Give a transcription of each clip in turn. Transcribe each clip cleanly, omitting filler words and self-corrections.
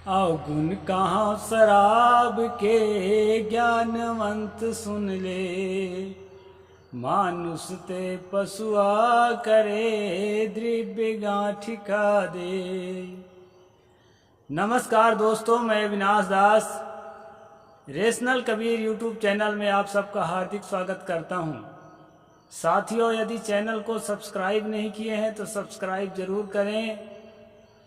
अवगुण कहाँ शराब के ज्ञानवंत सुन ले। मानुष ते पशुआ करे द्रव्य गांठिका दे। नमस्कार दोस्तों, मैं अविनाश दास रेशनल कबीर यूट्यूब चैनल में आप सबका हार्दिक स्वागत करता हूं। साथियों, यदि चैनल को सब्सक्राइब नहीं किए हैं तो सब्सक्राइब जरूर करें,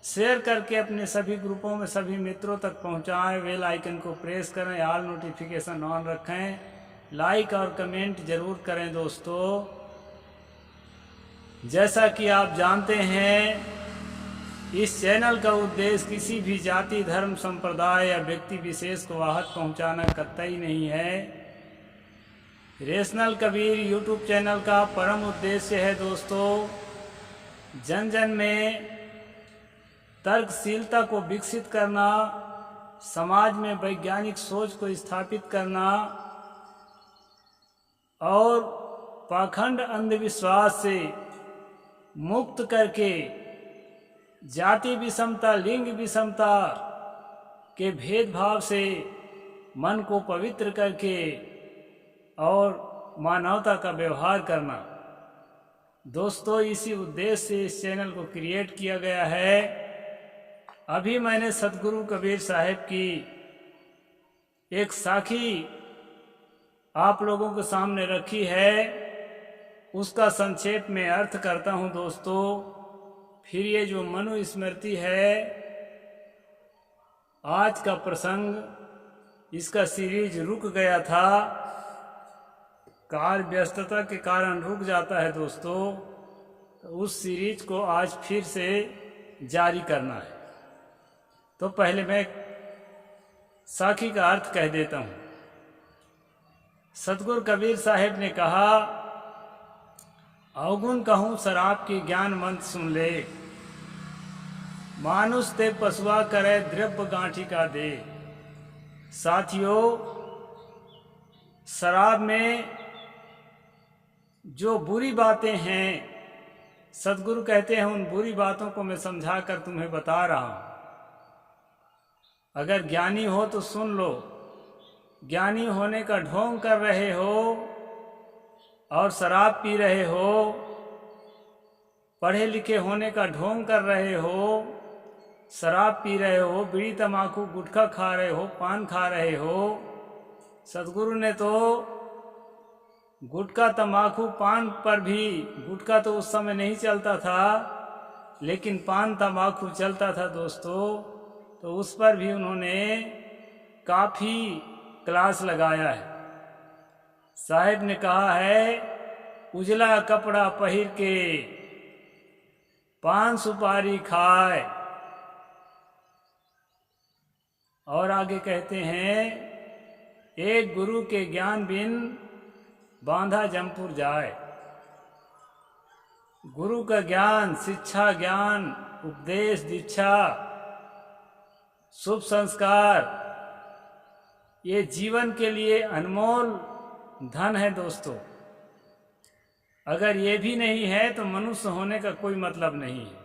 शेयर करके अपने सभी ग्रुपों में सभी मित्रों तक पहुंचाएं, बेल आइकन को प्रेस करें, ऑल नोटिफिकेशन ऑन रखें, लाइक और कमेंट जरूर करें। दोस्तों, जैसा कि आप जानते हैं, इस चैनल का उद्देश्य किसी भी जाति, धर्म, संप्रदाय या व्यक्ति विशेष को आहत पहुंचाना कतई नहीं है। रेशनल कबीर यूट्यूब चैनल का परम उद्देश्य है दोस्तों, जन जन में तर्कशीलता को विकसित करना, समाज में वैज्ञानिक सोच को स्थापित करना और पाखंड अंधविश्वास से मुक्त करके जाति विषमता, लिंग विषमता के भेदभाव से मन को पवित्र करके और मानवता का व्यवहार करना। दोस्तों, इसी उद्देश्य से इस चैनल को क्रिएट किया गया है। अभी मैंने सतगुरु कबीर साहब की एक साखी आप लोगों के सामने रखी है, उसका संक्षेप में अर्थ करता हूं दोस्तों। फिर ये जो मनुस्मृति है, आज का प्रसंग, इसका सीरीज रुक गया था, कार्य व्यस्तता के कारण रुक जाता है दोस्तों, तो उस सीरीज को आज फिर से जारी करना है। तो पहले मैं साखी का अर्थ कह देता हूं। सतगुरु कबीर साहब ने कहा, अवगुण कहूँ शराब की ज्ञानवंत सुन ले। मानुष ते पशुआ करे द्रव्य गांठिका दे। साथियों, शराब में जो बुरी बातें हैं, सतगुरु कहते हैं, उन बुरी बातों को मैं समझा कर तुम्हें बता रहा हूं। अगर ज्ञानी हो तो सुन लो। ज्ञानी होने का ढोंग कर रहे हो और शराब पी रहे हो, पढ़े लिखे होने का ढोंग कर रहे हो, शराब पी रहे हो, बीड़ी तम्बाकू गुटखा खा रहे हो, पान खा रहे हो। सतगुरु ने तो गुटखा तम्बाकू पान पर भी, गुटखा तो उस समय नहीं चलता था, लेकिन पान तम्बाकू चलता था दोस्तों, तो उस पर भी उन्होंने काफी क्लास लगाया है। साहिब ने कहा है, उजला कपड़ा पहिर के पान सुपारी खाए। और आगे कहते हैं, एक गुरु के ज्ञान बिन बांधा जमपुर जाए। गुरु का ज्ञान, शिक्षा, ज्ञान, उपदेश, दीक्षा, शुभ संस्कार, ये जीवन के लिए अनमोल धन है दोस्तों। अगर ये भी नहीं है तो मनुष्य होने का कोई मतलब नहीं है।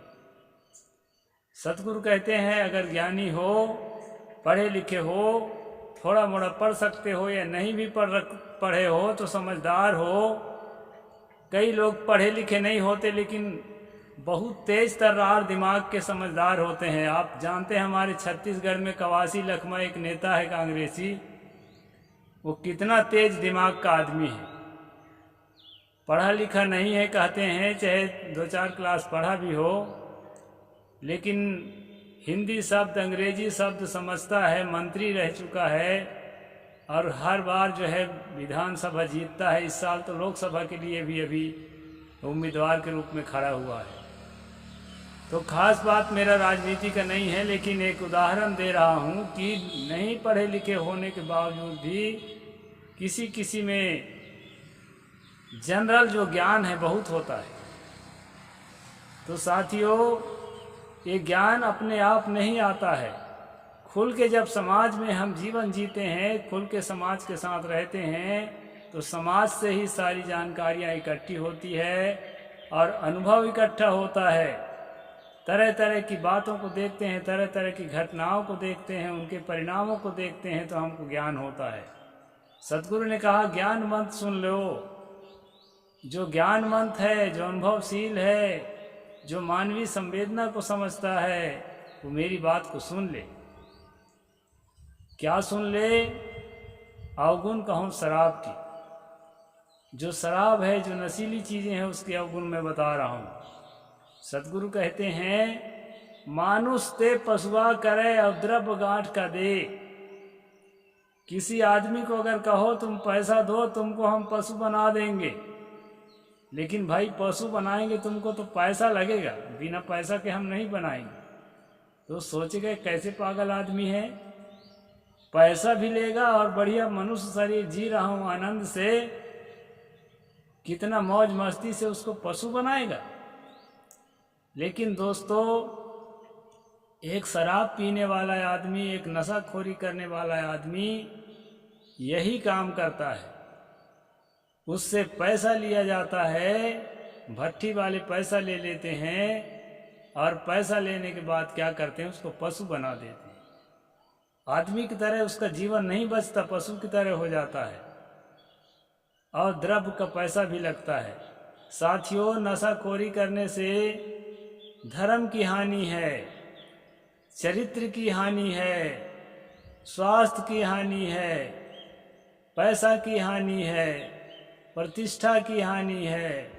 सतगुरु कहते हैं, अगर ज्ञानी हो, पढ़े लिखे हो, थोड़ा मोड़ा पढ़ सकते हो या नहीं भी पढ़े हो तो समझदार हो। कई लोग पढ़े लिखे नहीं होते लेकिन बहुत तेज तर्रार दिमाग के समझदार होते हैं। आप जानते हैं, हमारे छत्तीसगढ़ में कवासी लखमा एक नेता है कांग्रेसी, वो कितना तेज दिमाग का आदमी है। पढ़ा लिखा नहीं है कहते हैं, चाहे 2-4 क्लास पढ़ा भी हो, लेकिन हिंदी शब्द, अंग्रेजी शब्द समझता है, मंत्री रह चुका है और हर बार जो है विधानसभा जीतता है। इस साल तो लोकसभा के लिए भी अभी उम्मीदवार के रूप में खड़ा हुआ है। तो खास बात मेरा राजनीति का नहीं है, लेकिन एक उदाहरण दे रहा हूं कि नहीं पढ़े लिखे होने के बावजूद भी किसी किसी में जनरल जो ज्ञान है बहुत होता है। तो साथियों, ये ज्ञान अपने आप नहीं आता है। खुल के जब समाज में हम जीवन जीते हैं, खुल के समाज के साथ रहते हैं, तो समाज से ही सारी जानकारियाँ इकट्ठी होती है और अनुभव इकट्ठा होता है। तरह तरह की बातों को देखते हैं, तरह तरह की घटनाओं को देखते हैं, उनके परिणामों को देखते हैं तो हमको ज्ञान होता है। सद्गुरु ने कहा ज्ञानवंत सुन लो। जो ज्ञानवंत है, जो अनुभवशील है, जो मानवीय संवेदना को समझता है, वो मेरी बात को सुन ले। क्या सुन ले? अवगुण कहूँ शराब की। जो शराब है, जो नशीली चीज़ें हैं, उसके अवगुण मैं बता रहा हूँ। सद्गुरु कहते हैं मानुष ते पशुआ करे और द्रव्य गांठ का दे। किसी आदमी को अगर कहो तुम पैसा दो, तुमको हम पशु बना देंगे, लेकिन भाई पशु बनाएंगे तुमको तो पैसा लगेगा, बिना पैसा के हम नहीं बनाएंगे। तो सोच गए कैसे पागल आदमी है, पैसा भी लेगा और बढ़िया मनुष्य शरीर जी रहा हूं आनंद से, कितना मौज मस्ती से उसको पशु बनाएगा। लेकिन दोस्तों, एक शराब पीने वाला आदमी, एक नशाखोरी करने वाला आदमी यही काम करता है। उससे पैसा लिया जाता है, भट्टी वाले पैसा ले लेते हैं और पैसा लेने के बाद क्या करते हैं, उसको पशु बना देते हैं। आदमी की तरह उसका जीवन नहीं बचता, पशु की तरह हो जाता है और द्रव्य का पैसा भी लगता है। साथियों, नशाखोरी करने से धर्म की हानि है, चरित्र की हानि है, स्वास्थ्य की हानि है, पैसा की हानि है, प्रतिष्ठा की हानि है।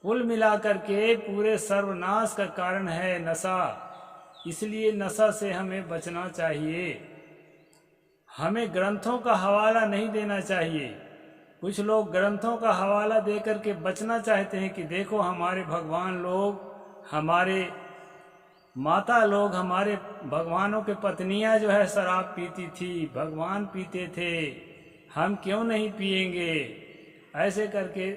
कुल मिलाकर के पूरे सर्वनाश का कारण है नशा। इसलिए नशा से हमें बचना चाहिए। हमें ग्रंथों का हवाला नहीं देना चाहिए। कुछ लोग ग्रंथों का हवाला देकर के बचना चाहते हैं कि देखो हमारे भगवान लोग, हमारे माता लोग, हमारे भगवानों के पत्नियां जो है शराब पीती थी, भगवान पीते थे, हम क्यों नहीं पिएंगे। ऐसे करके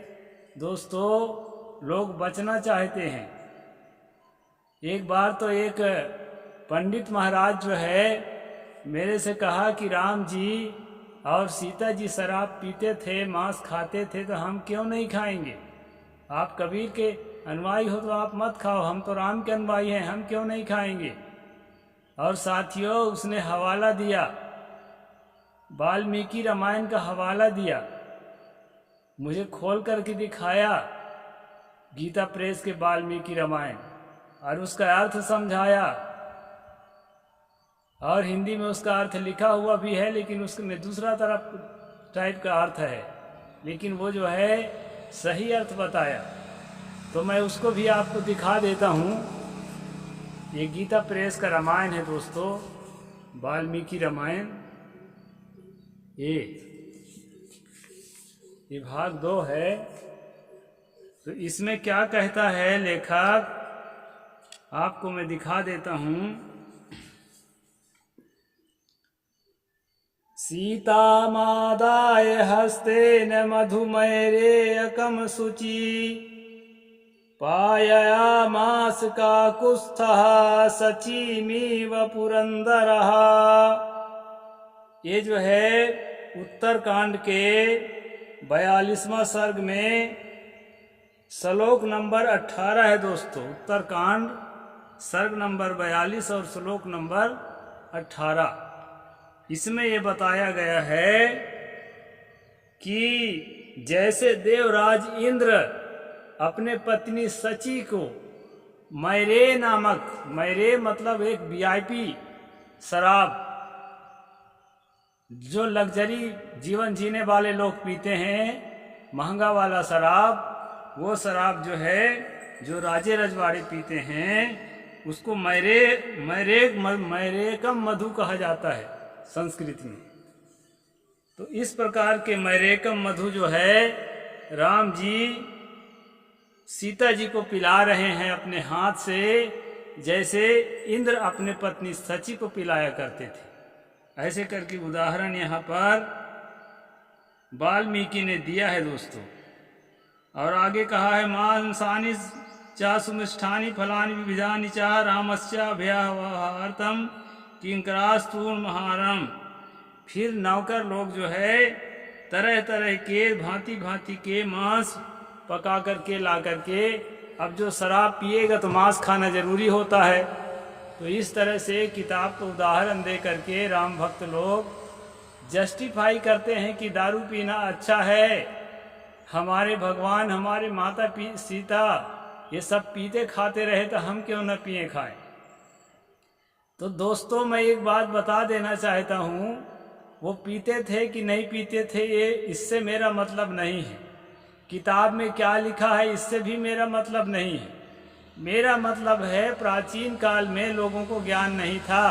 दोस्तों लोग बचना चाहते हैं। एक बार तो एक पंडित महाराज जो है मेरे से कहा कि राम जी और सीता जी शराब पीते थे, मांस खाते थे, तो हम क्यों नहीं खाएंगे। आप कबीर के अनुयायी हो तो आप मत खाओ, हम तो राम के अनुयायी हैं, हम क्यों नहीं खाएंगे। और साथियों, उसने हवाला दिया, वाल्मीकि रामायण का हवाला दिया, मुझे खोल करके दिखाया गीता प्रेस के वाल्मीकि रामायण, और उसका अर्थ समझाया। और हिंदी में उसका अर्थ लिखा हुआ भी है, लेकिन उसमें दूसरा तरफ टाइप का अर्थ है, लेकिन वो जो है सही अर्थ बताया। तो मैं उसको भी आपको दिखा देता हूँ। ये गीता प्रेस का रामायण है दोस्तों, वाल्मीकि रामायण। ये भाग 2 है। तो इसमें क्या कहता है लेखक, आपको मैं दिखा देता हूँ। सीता मादाय हस्तेन मधुमैरेयकं शुचि पाययामास काकुत्स्थः सचीमिव पुरंदरः। ये जो है उत्तरकांड के 42वां सर्ग में श्लोक नंबर 18 है दोस्तों। उत्तरकांड सर्ग नंबर 42 और श्लोक नंबर 18। इसमें ये बताया गया है कि जैसे देवराज इंद्र अपने पत्नी सची को मैरे नामक, मैरे मतलब एक वीआईपी शराब, जो लग्जरी जीवन जीने वाले लोग पीते हैं, महंगा वाला शराब, वो शराब जो है जो राजे रजवाड़े पीते हैं, उसको मैरेकम मधु कहा जाता है संस्कृत में। तो इस प्रकार के मैरेकम मधु जो है राम जी सीता जी को पिला रहे हैं अपने हाथ से, जैसे इंद्र अपने पत्नी सची को पिलाया करते थे। ऐसे करके उदाहरण यहाँ पर वाल्मीकि ने दिया है दोस्तों। और आगे कहा है मांसानि चा सुमिष्ठानि फलानि विविधानि चा रामस्याभ्याहार्थम किंकरास्तूर्महारम। फिर नौकर लोग जो है तरह तरह के भांति भांति के मांस पका करके ला करके अब जो शराब पिएगा तो मांस खाना जरूरी होता है। तो इस तरह से किताब को उदाहरण दे करके राम भक्त लोग जस्टिफाई करते हैं कि दारू पीना अच्छा है। हमारे भगवान, हमारे माता सीता ये सब पीते खाते रहे तो हम क्यों न पिए खाएं। तो दोस्तों मैं एक बात बता देना चाहता हूँ, वो पीते थे कि नहीं पीते थे ये इससे मेरा मतलब नहीं है, किताब में क्या लिखा है इससे भी मेरा मतलब नहीं है। मेरा मतलब है प्राचीन काल में लोगों को ज्ञान नहीं था।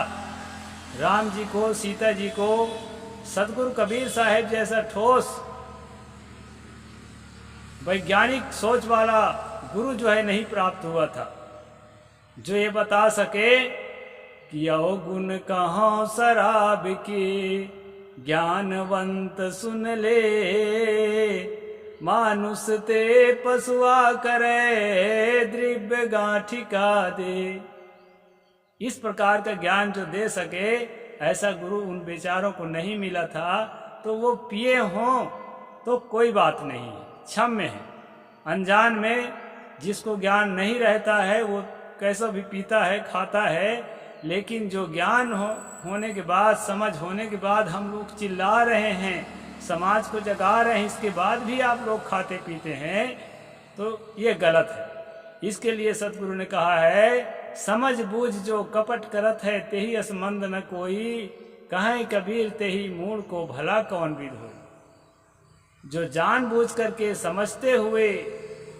राम जी को, सीता जी को सतगुरु कबीर साहब जैसा ठोस वैज्ञानिक सोच वाला गुरु जो है नहीं प्राप्त हुआ था, जो ये बता सके कि अवगुण कहाँ शराब की, ज्ञानवंत सुन ले, मानुष ते पशुआ करे, द्रव्य गांठिका दे। इस प्रकार का ज्ञान जो दे सके ऐसा गुरु उन बेचारों को नहीं मिला था। तो वो पिए हों तो कोई बात नहीं, क्षम्य है। अनजान में जिसको ज्ञान नहीं रहता है वो कैसा भी पीता है, खाता है, लेकिन जो ज्ञान होने के बाद, समझ होने के बाद हम लोग चिल्ला रहे हैं, समाज को जगा रहे हैं, इसके बाद भी आप लोग खाते पीते हैं, तो ये गलत है। इसके लिए सतगुरु ने कहा है, समझ बूझ जो कपट करत है, तेही असमंद न कोई, कहें कबीर तेही मूल को भला कौन विद हो। जो जानबूझ करके समझते हुए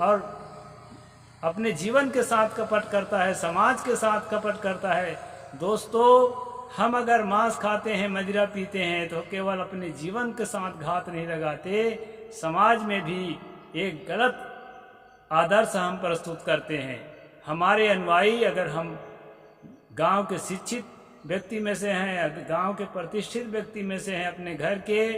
और अपने जीवन के साथ कपट करता है, समाज के साथ कपट करता है। दोस्तों हम अगर मांस खाते हैं, मदिरा पीते हैं, तो केवल अपने जीवन के साथ घात नहीं लगाते, समाज में भी एक गलत आदर्श हम प्रस्तुत करते हैं। हमारे अनुयायी अगर हम गांव के शिक्षित व्यक्ति में से हैं, गांव के प्रतिष्ठित व्यक्ति में से हैं, अपने घर के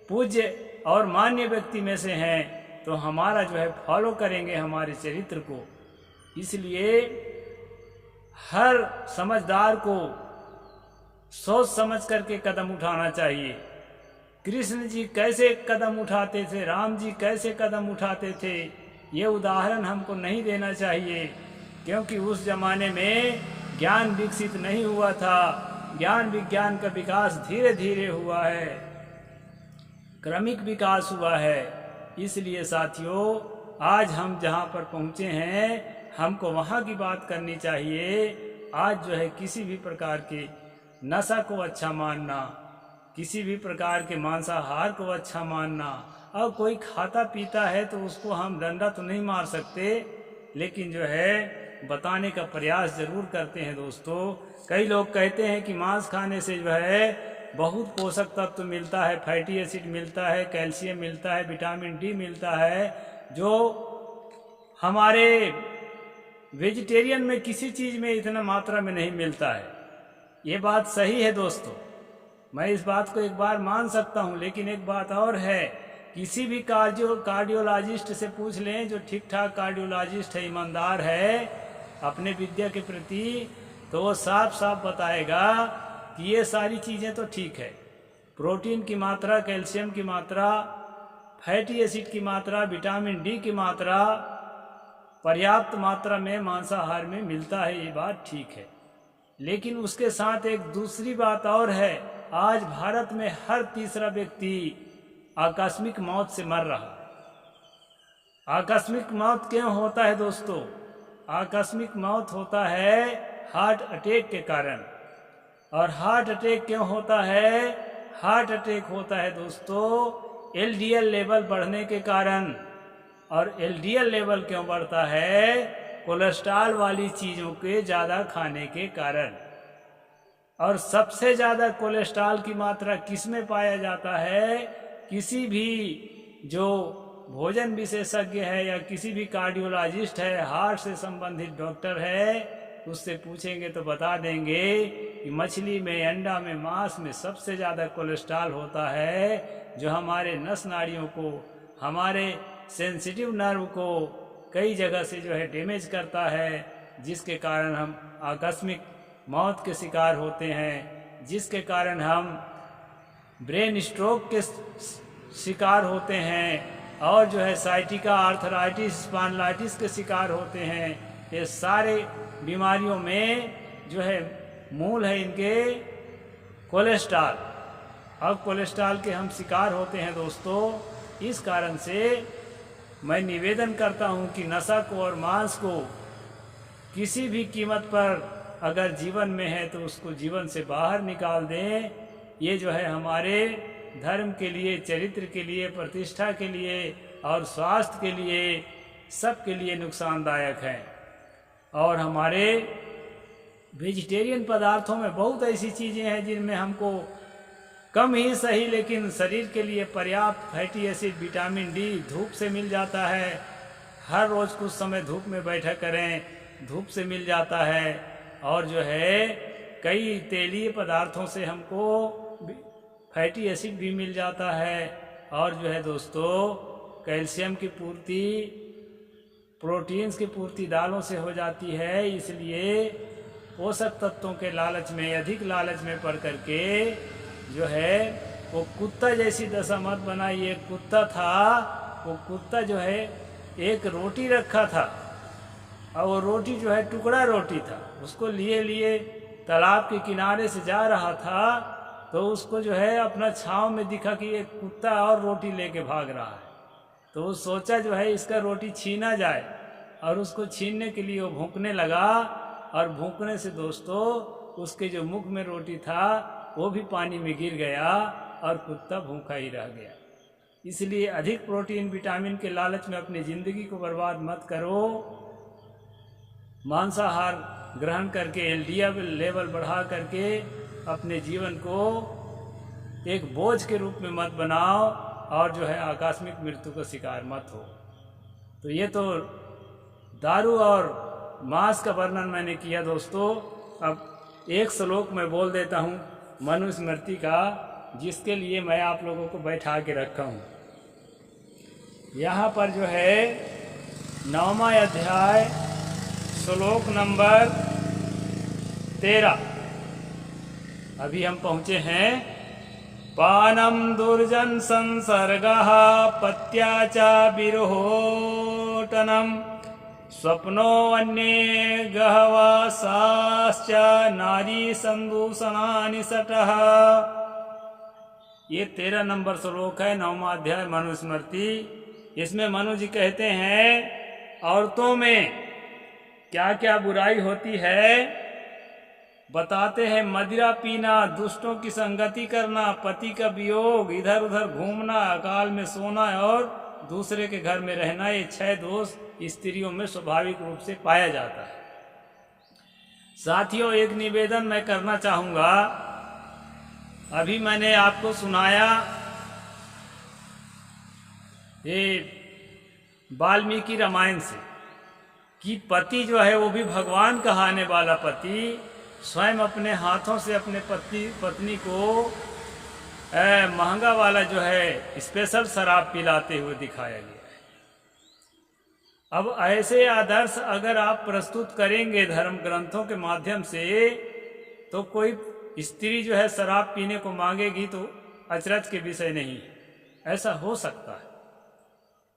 पूज्य और मान्य व्यक्ति में से हैं, तो हमारा जो है फॉलो करेंगे हमारे चरित्र को। इसलिए हर समझदार को सोच समझ करके कदम उठाना चाहिए। कृष्ण जी कैसे कदम उठाते थे, राम जी कैसे कदम उठाते थे, ये उदाहरण हमको नहीं देना चाहिए, क्योंकि उस जमाने में ज्ञान विकसित नहीं हुआ था। ज्ञान विज्ञान का विकास धीरे धीरे हुआ है, क्रमिक विकास हुआ है। इसलिए साथियों आज हम जहाँ पर पहुँचे हैं हमको वहाँ की बात करनी चाहिए। आज जो है किसी भी प्रकार के नशा को अच्छा मानना, किसी भी प्रकार के मांसाहार को अच्छा मानना, और कोई खाता पीता है तो उसको हम डंडा तो नहीं मार सकते, लेकिन जो है बताने का प्रयास जरूर करते हैं। दोस्तों कई लोग कहते हैं कि मांस खाने से जो है बहुत पोषक तत्व मिलता है, फैटी एसिड मिलता है, कैल्शियम मिलता है, विटामिन डी मिलता है, जो हमारे वेजिटेरियन में किसी चीज़ में इतना मात्रा में नहीं मिलता है। ये बात सही है दोस्तों, मैं इस बात को एक बार मान सकता हूँ, लेकिन एक बात और है, किसी भी कार्डियोलॉजिस्ट से पूछ लें जो ठीक ठाक कार्डियोलॉजिस्ट है, ईमानदार है अपने विद्या के प्रति, तो वो साफ साफ बताएगा कि ये सारी चीज़ें तो ठीक है, प्रोटीन की मात्रा, कैल्शियम की मात्रा, फैटी एसिड की मात्रा, विटामिन डी की मात्रा पर्याप्त मात्रा में मांसाहार में मिलता है, ये बात ठीक है। लेकिन उसके साथ एक दूसरी बात और है, आज भारत में हर तीसरा व्यक्ति आकस्मिक मौत से मर रहा है। आकस्मिक मौत क्यों होता है दोस्तों? आकस्मिक मौत होता है हार्ट अटैक के कारण। और हार्ट अटैक क्यों होता है? हार्ट अटैक होता है दोस्तों एलडीएल लेवल बढ़ने के कारण। और एलडीएल लेवल क्यों बढ़ता है? कोलेस्ट्रॉल वाली चीज़ों के ज़्यादा खाने के कारण। और सबसे ज़्यादा कोलेस्ट्रॉल की मात्रा किस में पाया जाता है? किसी भी जो भोजन विशेषज्ञ है या किसी भी कार्डियोलॉजिस्ट है, हार्ट से संबंधित डॉक्टर है, उससे पूछेंगे तो बता देंगे कि मछली में, अंडा में, मांस में सबसे ज़्यादा कोलेस्ट्रॉल होता है, जो हमारे नस नाड़ियों को, हमारे सेंसिटिव नर्व को कई जगह से जो है डैमेज करता है, जिसके कारण हम आकस्मिक मौत के शिकार होते हैं, जिसके कारण हम ब्रेन स्ट्रोक के शिकार होते हैं, और जो है साइटिका, आर्थराइटिस, स्पॉन्डिलाइटिस के शिकार होते हैं। ये सारे बीमारियों में जो है मूल है इनके कोलेस्ट्रॉल। अब कोलेस्ट्रॉल के हम शिकार होते हैं दोस्तों। इस कारण से मैं निवेदन करता हूं कि नशा को और मांस को किसी भी कीमत पर अगर जीवन में है तो उसको जीवन से बाहर निकाल दें। ये जो है हमारे धर्म के लिए, चरित्र के लिए, प्रतिष्ठा के लिए और स्वास्थ्य के लिए, सब के लिए नुकसानदायक है। और हमारे वेजिटेरियन पदार्थों में बहुत ऐसी चीज़ें हैं जिनमें हमको कम ही सही लेकिन शरीर के लिए पर्याप्त फैटी एसिड, विटामिन डी धूप से मिल जाता है। हर रोज़ कुछ समय धूप में बैठा करें, धूप से मिल जाता है। और जो है कई तेलीय पदार्थों से हमको फैटी एसिड भी मिल जाता है। और जो है दोस्तों कैल्शियम की पूर्ति, प्रोटीन्स की पूर्ति दालों से हो जाती है। इसलिए पोषक तत्वों के लालच में, अधिक लालच में पड़ करके जो है वो कुत्ता जैसी दशा मत बनाइए। कुत्ता था, वो कुत्ता जो है एक रोटी रखा था और वो रोटी जो है टुकड़ा रोटी था, उसको लिए लिए तालाब के किनारे से जा रहा था तो उसको जो है अपना छांव में दिखा कि एक कुत्ता और रोटी लेके भाग रहा है। तो वो सोचा जो है इसका रोटी छीना जाए और उसको छीनने के लिए वो भौंकने लगा। और भौंकने से दोस्तों उसके जो मुख में रोटी था वो भी पानी में गिर गया और कुत्ता भूखा ही रह गया। इसलिए अधिक प्रोटीन, विटामिन के लालच में अपनी ज़िंदगी को बर्बाद मत करो। मांसाहार ग्रहण करके एलडीएल लेवल बढ़ा करके अपने जीवन को एक बोझ के रूप में मत बनाओ और जो है आकस्मिक मृत्यु का शिकार मत हो। तो ये तो दारू और मांस का वर्णन मैंने किया दोस्तों। अब एक श्लोक मैं बोल देता हूँ मनुस्मृति का, जिसके लिए मैं आप लोगों को बैठा के रखा हूँ। यहाँ पर जो है 9वां अध्याय श्लोक नंबर 13 अभी हम पहुँचे हैं। पानम दुर्जन संसर्गः पत्याचा विरोहोटनम स्वप्नो अन्ये गहवासाश्च नारी संदूषणानि सटः। ये 13 नंबर श्लोक है 9वां अध्याय मनुस्मृति। इसमें मनु जी कहते हैं औरतों में क्या क्या बुराई होती है बताते हैं। मदिरा पीना, दुष्टों की संगति करना, पति का वियोग, इधर उधर घूमना, अकाल में सोना और दूसरे के घर में रहना, ये 6 दोष स्त्रियों में स्वाभाविक रूप से पाया जाता है। साथियों एक निवेदन मैं करना चाहूँगा। अभी मैंने आपको सुनाया ये वाल्मीकि रामायण से कि पति जो है वो भी भगवान कहाने वाला पति स्वयं अपने हाथों से अपने पत्नी को महंगा वाला जो है स्पेशल शराब पिलाते हुए दिखाया गया है। अब ऐसे आदर्श अगर आप प्रस्तुत करेंगे धर्म ग्रंथों के माध्यम से तो कोई स्त्री जो है शराब पीने को मांगेगी तो अचरज के विषय नहीं है, ऐसा हो सकता है।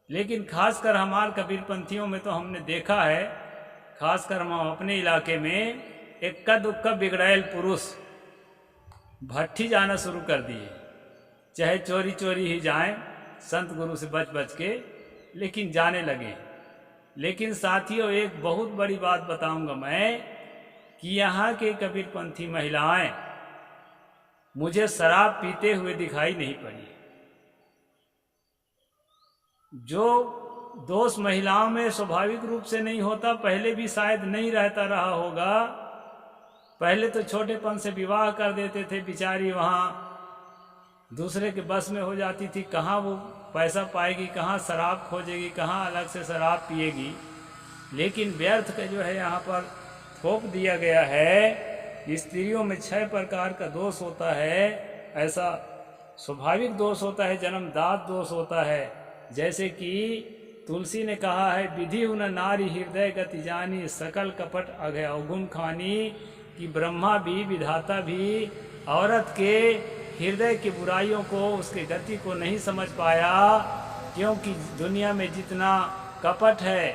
लेकिन खासकर हमारे कबीरपंथियों में तो हमने देखा है, खासकर हम अपने इलाके में इक्का दुक्का बिगड़ैल पुरुष भट्ठी जाना शुरू कर दिए। चाहे चोरी चोरी ही जाएं, संत गुरु से बच बच के, लेकिन जाने लगे। लेकिन साथियों एक बहुत बड़ी बात बताऊंगा मैं कि यहाँ के कबीरपंथी महिलाएं मुझे शराब पीते हुए दिखाई नहीं पड़ी। जो दोष महिलाओं में स्वाभाविक रूप से नहीं होता, पहले भी शायद नहीं रहता रहा होगा। पहले तो छोटेपन से विवाह कर देते थे, बिचारी वहाँ दूसरे के बस में हो जाती थी। कहाँ वो पैसा पाएगी, कहाँ शराब खोजेगी, कहाँ अलग से शराब पिएगी। लेकिन व्यर्थ का जो है यहाँ पर थोप दिया गया है। स्त्रियों में 6 प्रकार का दोष होता है। ऐसा स्वाभाविक दोष होता है, जन्मदात दोष होता है। जैसे कि तुलसी ने कहा है, विधि उन नारी हृदय गति जानी, सकल कपट अघय अवगुण खानी। कि ब्रह्मा भी, विधाता भी औरत के हृदय की बुराइयों को, उसके गति को नहीं समझ पाया क्योंकि दुनिया में जितना कपट है,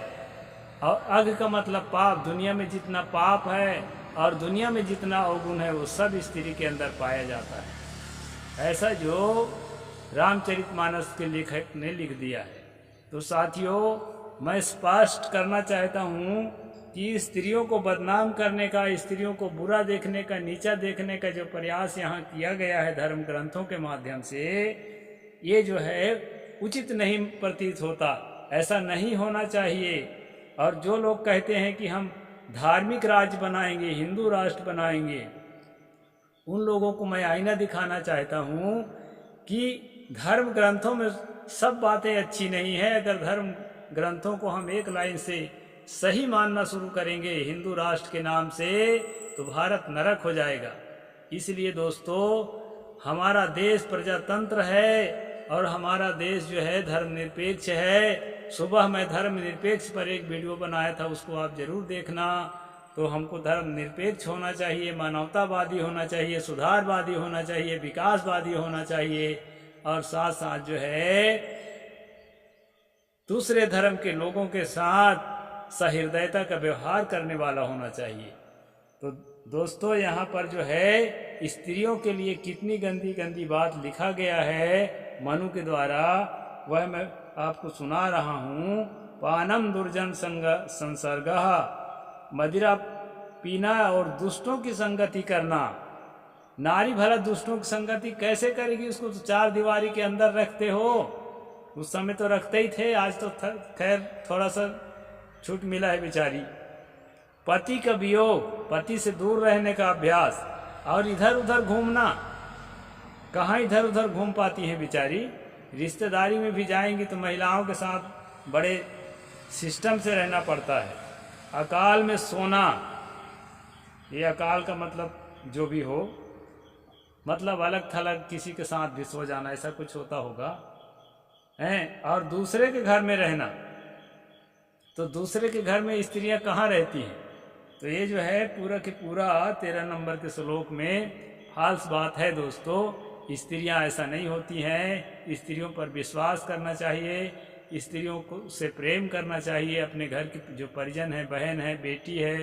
और अघ का मतलब पाप, दुनिया में जितना पाप है और दुनिया में जितना अवगुण है वो सब स्त्री के अंदर पाया जाता है। ऐसा जो रामचरितमानस के लेखक ने लिख दिया है। तो साथियों, मैं स्पष्ट करना चाहता हूँ कि स्त्रियों को बदनाम करने का, स्त्रियों को बुरा देखने का, नीचा देखने का जो प्रयास यहाँ किया गया है धर्म ग्रंथों के माध्यम से, ये जो है उचित नहीं प्रतीत होता। ऐसा नहीं होना चाहिए। और जो लोग कहते हैं कि हम धार्मिक राज्य बनाएंगे, हिंदू राष्ट्र बनाएंगे, उन लोगों को मैं आईना दिखाना चाहता हूँ कि धर्म ग्रंथों में सब बातें अच्छी नहीं है। अगर धर्म ग्रंथों को हम एक लाइन से सही मानना शुरू करेंगे हिंदू राष्ट्र के नाम से, तो भारत नरक हो जाएगा। इसलिए दोस्तों, हमारा देश प्रजातंत्र है और हमारा देश जो है धर्मनिरपेक्ष है। सुबह मैं धर्मनिरपेक्ष पर एक वीडियो बनाया था, उसको आप जरूर देखना। तो हमको धर्मनिरपेक्ष होना चाहिए, मानवतावादी होना चाहिए, सुधारवादी होना चाहिए, विकासवादी होना चाहिए, और साथ साथ जो है दूसरे धर्म के लोगों के साथ सहृदयता का व्यवहार करने वाला होना चाहिए। तो दोस्तों, यहाँ पर जो है स्त्रियों के लिए कितनी गंदी गंदी बात लिखा गया है मनु के द्वारा, वह मैं आपको सुना रहा हूँ। पानम दुर्जन संसर्ग, मदिरा पीना और दुष्टों की संगति करना। नारी भला दुष्टों की संगति कैसे करेगी? उसको तो चार दीवारी के अंदर रखते हो। उस समय तो रखते ही थे, आज तो खैर थोड़ा सा छूट मिला है बेचारी। पति का वियोग, पति से दूर रहने का अभ्यास, और इधर उधर घूमना। कहाँ इधर उधर घूम पाती हैं बेचारी? रिश्तेदारी में भी जाएंगी तो महिलाओं के साथ बड़े सिस्टम से रहना पड़ता है। अकाल में सोना, ये अकाल का मतलब जो भी हो, मतलब अलग थलग किसी के साथ भी सो जाना, ऐसा कुछ होता होगा हैं। और दूसरे के घर में रहना, तो दूसरे के घर में स्त्रियां कहाँ रहती हैं? तो ये जो है पूरा के पूरा 13 नंबर के श्लोक में फाल्स बात है दोस्तों। स्त्रियां ऐसा नहीं होती हैं। स्त्रियों पर विश्वास करना चाहिए, स्त्रियों को से प्रेम करना चाहिए। अपने घर की जो परिजन है, बहन है, बेटी है,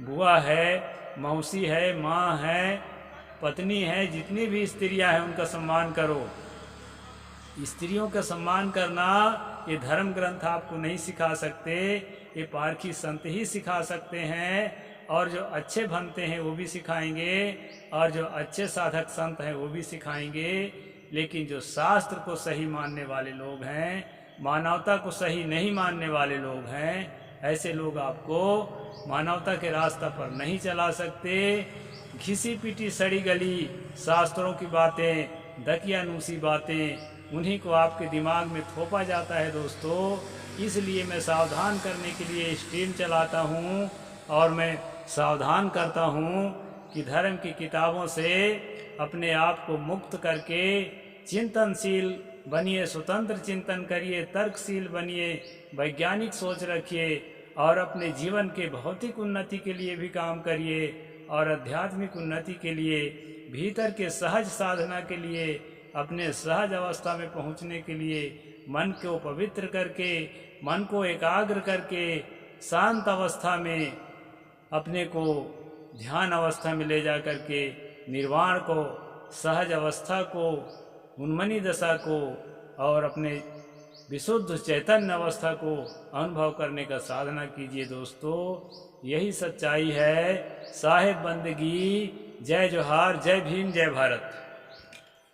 बुआ है, मौसी है, माँ है, पत्नी है, जितनी भी स्त्रियां हैं उनका सम्मान करो। स्त्रियों का सम्मान करना ये धर्म ग्रंथ आपको नहीं सिखा सकते, ये पारखी संत ही सिखा सकते हैं। और जो अच्छे बनते हैं वो भी सिखाएंगे, और जो अच्छे साधक संत हैं वो भी सिखाएंगे। लेकिन जो शास्त्र को सही मानने वाले लोग हैं, मानवता को सही नहीं मानने वाले लोग हैं, ऐसे लोग आपको मानवता के रास्ता पर नहीं चला सकते। घिसी पिटी सड़ी गली शास्त्रों की बातें, दकियानूसी बातें, उन्हीं को आपके दिमाग में थोपा जाता है दोस्तों। इसलिए मैं सावधान करने के लिए स्ट्रीम चलाता हूँ, और मैं सावधान करता हूँ कि धर्म की किताबों से अपने आप को मुक्त करके चिंतनशील बनिए, स्वतंत्र चिंतन करिए, तर्कशील बनिए, वैज्ञानिक सोच रखिए, और अपने जीवन के भौतिक उन्नति के लिए भी काम करिए, और आध्यात्मिक उन्नति के लिए, भीतर के सहज साधना के लिए, अपने सहज अवस्था में पहुंचने के लिए मन को पवित्र करके, मन को एकाग्र करके, शांत अवस्था में अपने को ध्यान अवस्था में ले जा करके निर्वाण को, सहज अवस्था को, उन्मनी दशा को, और अपने विशुद्ध चैतन्य अवस्था को अनुभव करने का साधना कीजिए दोस्तों। यही सच्चाई है। साहेब बंदगी। जय जोहार, जय भीम, जय भारत।